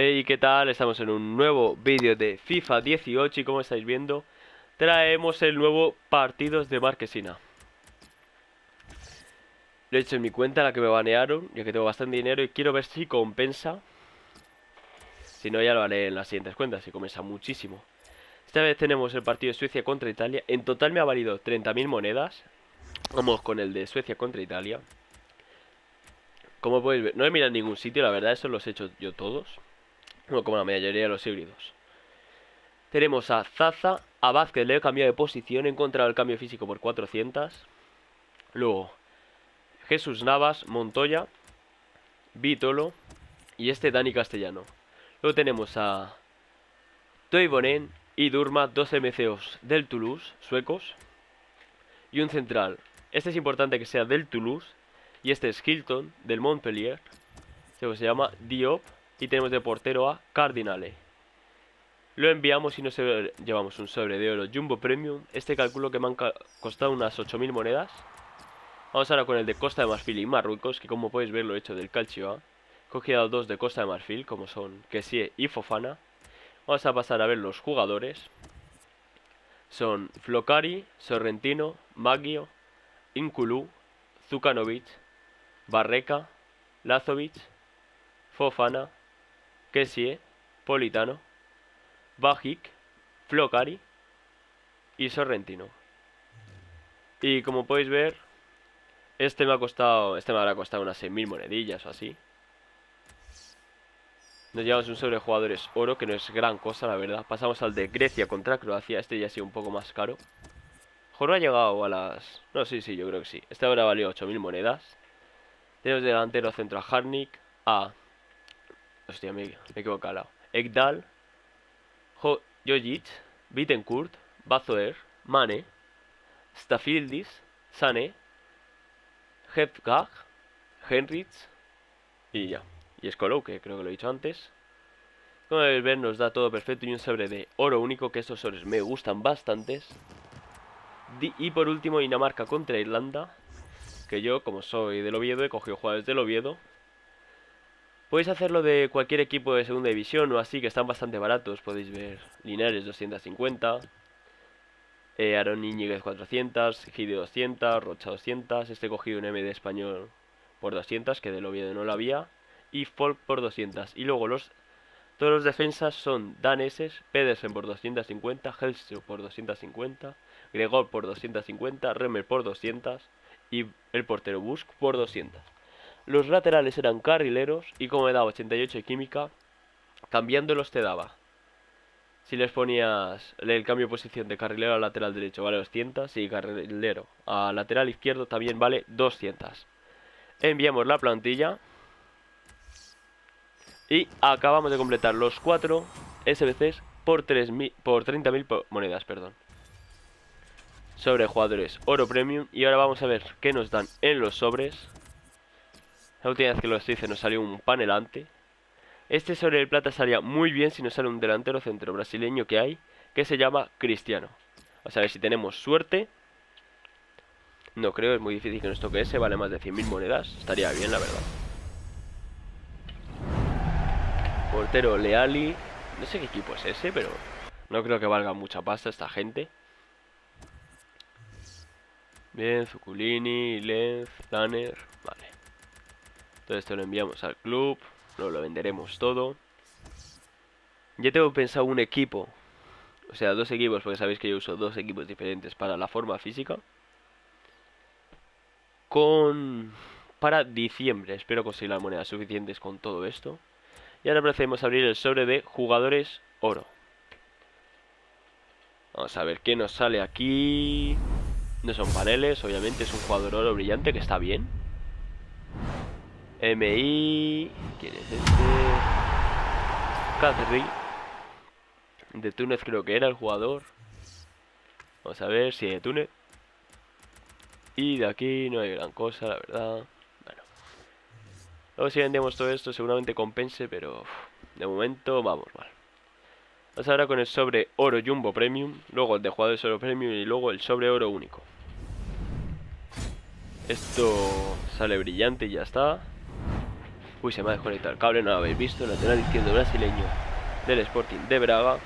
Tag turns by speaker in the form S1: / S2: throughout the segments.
S1: Hey, ¿qué tal? Estamos en un nuevo vídeo de FIFA 18 y como estáis viendo, traemos el nuevo Partidos de Marquesina. Lo he hecho en mi cuenta, la que me banearon, ya que tengo bastante dinero y quiero ver si compensa. Si no, ya lo haré en las siguientes cuentas, si compensa muchísimo. Esta vez tenemos el partido de Suecia contra Italia. En total me ha valido 30.000 monedas. Vamos con el de Suecia contra Italia. Como podéis ver, no he mirado en ningún sitio, la verdad, eso los he hecho yo todos. Bueno, como la mayoría de los híbridos. Tenemos a Zaza, a Vázquez le he cambiado de posición, he encontrado el cambio físico por 400. Luego, Jesús Navas, Montoya, Vitolo y este Dani Castellano. Luego tenemos a Toivonen y Durma, dos MCOs del Toulouse, suecos. Y un central. Este es importante que sea del Toulouse. Y este es Hilton, del Montpellier. Se llama Diop. Y tenemos de portero a Cardinale. Lo enviamos y nos llevamos un sobre de oro Jumbo Premium. Este calculo que me han costado unas 8.000 monedas. Vamos ahora con el de Costa de Marfil y Marruecos, que como podéis ver lo he hecho del Calcio A. He cogido dos de Costa de Marfil, como son Kessie y Fofana. Vamos a pasar a ver los jugadores. Son Flocari, Sorrentino, Maggio, Inkulu, Zukanovic, Barreca, Lazovic, Fofana, Kessie, Politano, Bajic, Flocari y Sorrentino. Y como podéis ver, este me habrá costado unas 6.000 monedillas o así. Nos llevamos un sobre de jugadores oro, que no es gran cosa, la verdad. Pasamos al de Grecia contra Croacia. Este ya ha sido un poco más caro. Mejor no ha llegado a las... No, sí, yo creo que sí. Este habrá valido 8.000 monedas. Tenemos de delantero centro a Harnik, a... Hostia, me he equivocado. Ekdal, Jojic, Bittencourt, Bazoer, Mane, Stafildis, Sané, Hepgag, Henrich y ya. Y Skolou, que creo que lo he dicho antes. Como podéis ver, nos da todo perfecto y un sobre de oro único, que estos sobres me gustan bastantes. Y por último, Dinamarca contra Irlanda, que yo, como soy del Oviedo, he cogido jugadores del Oviedo. Podéis hacerlo de cualquier equipo de segunda división o así, que están bastante baratos. Podéis ver Linares 250, Aaron Íñiguez 400, Gide 200, Rocha 200. Este he cogido un MD español por 200, que del Oviedo no lo había. Y Folk por 200. Y luego todos los defensas son daneses: Pedersen por 250, Hellström por 250, Gregor por 250, Remmer por 200 y el portero Busk por 200. Los laterales eran carrileros y como me daba 88 de química, cambiándolos te daba. Si les ponías el cambio de posición de carrilero a lateral derecho vale 200 y carrilero a lateral izquierdo también vale 200. Enviamos la plantilla. Y acabamos de completar los 4 SBCs por 30.000 monedas, perdón. Sobre jugadores oro premium. Y ahora vamos a ver qué nos dan en los sobres. La última vez que los hice nos salió un panelante. Este sobre el plata salía muy bien si nos sale un delantero centro brasileño que hay, que se llama Cristiano. Vamos a ver si tenemos suerte. No creo, es muy difícil que nos toque ese. Vale más de 100.000 monedas. Estaría bien, la verdad. Portero Leali. No sé qué equipo es ese, pero no creo que valga mucha pasta esta gente. Bien, Zuculini, Lenz, Lanner. Vale. Todo esto lo enviamos al club. Luego lo venderemos todo. Ya tengo pensado un equipo. O sea, dos equipos, porque sabéis que yo uso dos equipos diferentes para la forma física. Para diciembre. Espero conseguir las monedas suficientes con todo esto. Y ahora procedemos a abrir el sobre de jugadores oro. Vamos a ver qué nos sale aquí. No son paneles, obviamente. Es un jugador oro brillante que está bien. MI. ¿Quién es este? Kadri. De Túnez creo que era el jugador. Vamos a ver si de Túnez. Y de aquí no hay gran cosa, la verdad. Bueno. Luego si vendemos todo esto seguramente compense, pero de momento vamos mal. Vamos ahora con el sobre oro Jumbo Premium. Luego el de jugadores oro Premium y luego el sobre oro único. Esto sale brillante y ya está. Uy, se me ha desconectado el cable, no lo habéis visto. Lateral izquierdo brasileño del Sporting de Braga.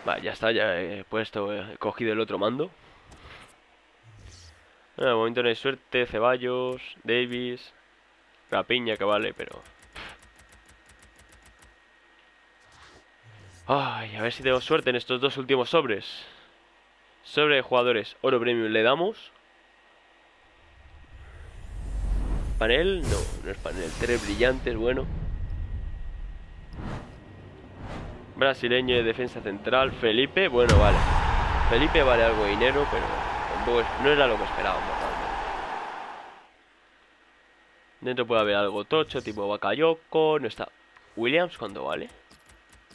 S1: Vale, ya está, ya he puesto, he cogido el otro mando. Bueno, de momento no hay suerte. Ceballos, Davis, Rapiña que vale, pero... Ay, a ver si tengo suerte en estos dos últimos sobres. Sobre de jugadores, oro premium le damos. Panel, no, no es panel. Tres brillantes, bueno. Brasileño de defensa central, Felipe, bueno, vale. Felipe vale algo de dinero, pero tampoco no era lo que esperábamos realmente. Dentro puede haber algo tocho, tipo Bakayoko, no está. Williams, ¿cuánto vale?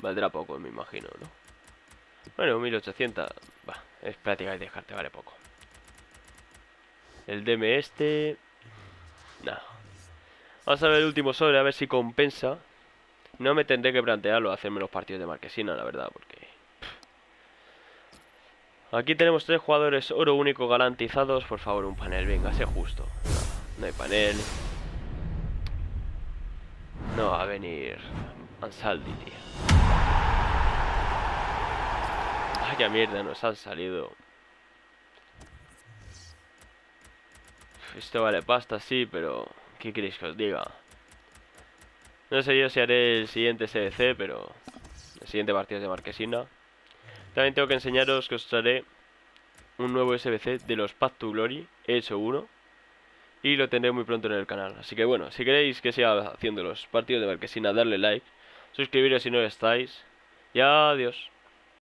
S1: Valdrá poco, me imagino, ¿no? Bueno, 1800, va, es prácticamente descarte, vale poco. El DM este... Nada. Vamos a ver el último sobre, a ver si compensa. No me tendré que plantearlo, hacerme los partidos de Marquesina, la verdad, porque... Aquí tenemos tres jugadores oro único garantizados. Por favor, un panel, venga, sé justo. No hay panel. No va a venir Ansaldi, tío. Vaya mierda, nos han salido. Esto vale pasta, sí, pero... ¿Qué queréis que os diga? No sé yo si haré el siguiente SBC, pero... El siguiente partido es de Marquesina. También tengo que enseñaros que os traeré un nuevo SBC de los Path to Glory. He hecho uno. Y lo tendré muy pronto en el canal. Así que bueno, si queréis que siga haciendo los partidos de Marquesina, darle like, suscribiros si no estáis. Y adiós.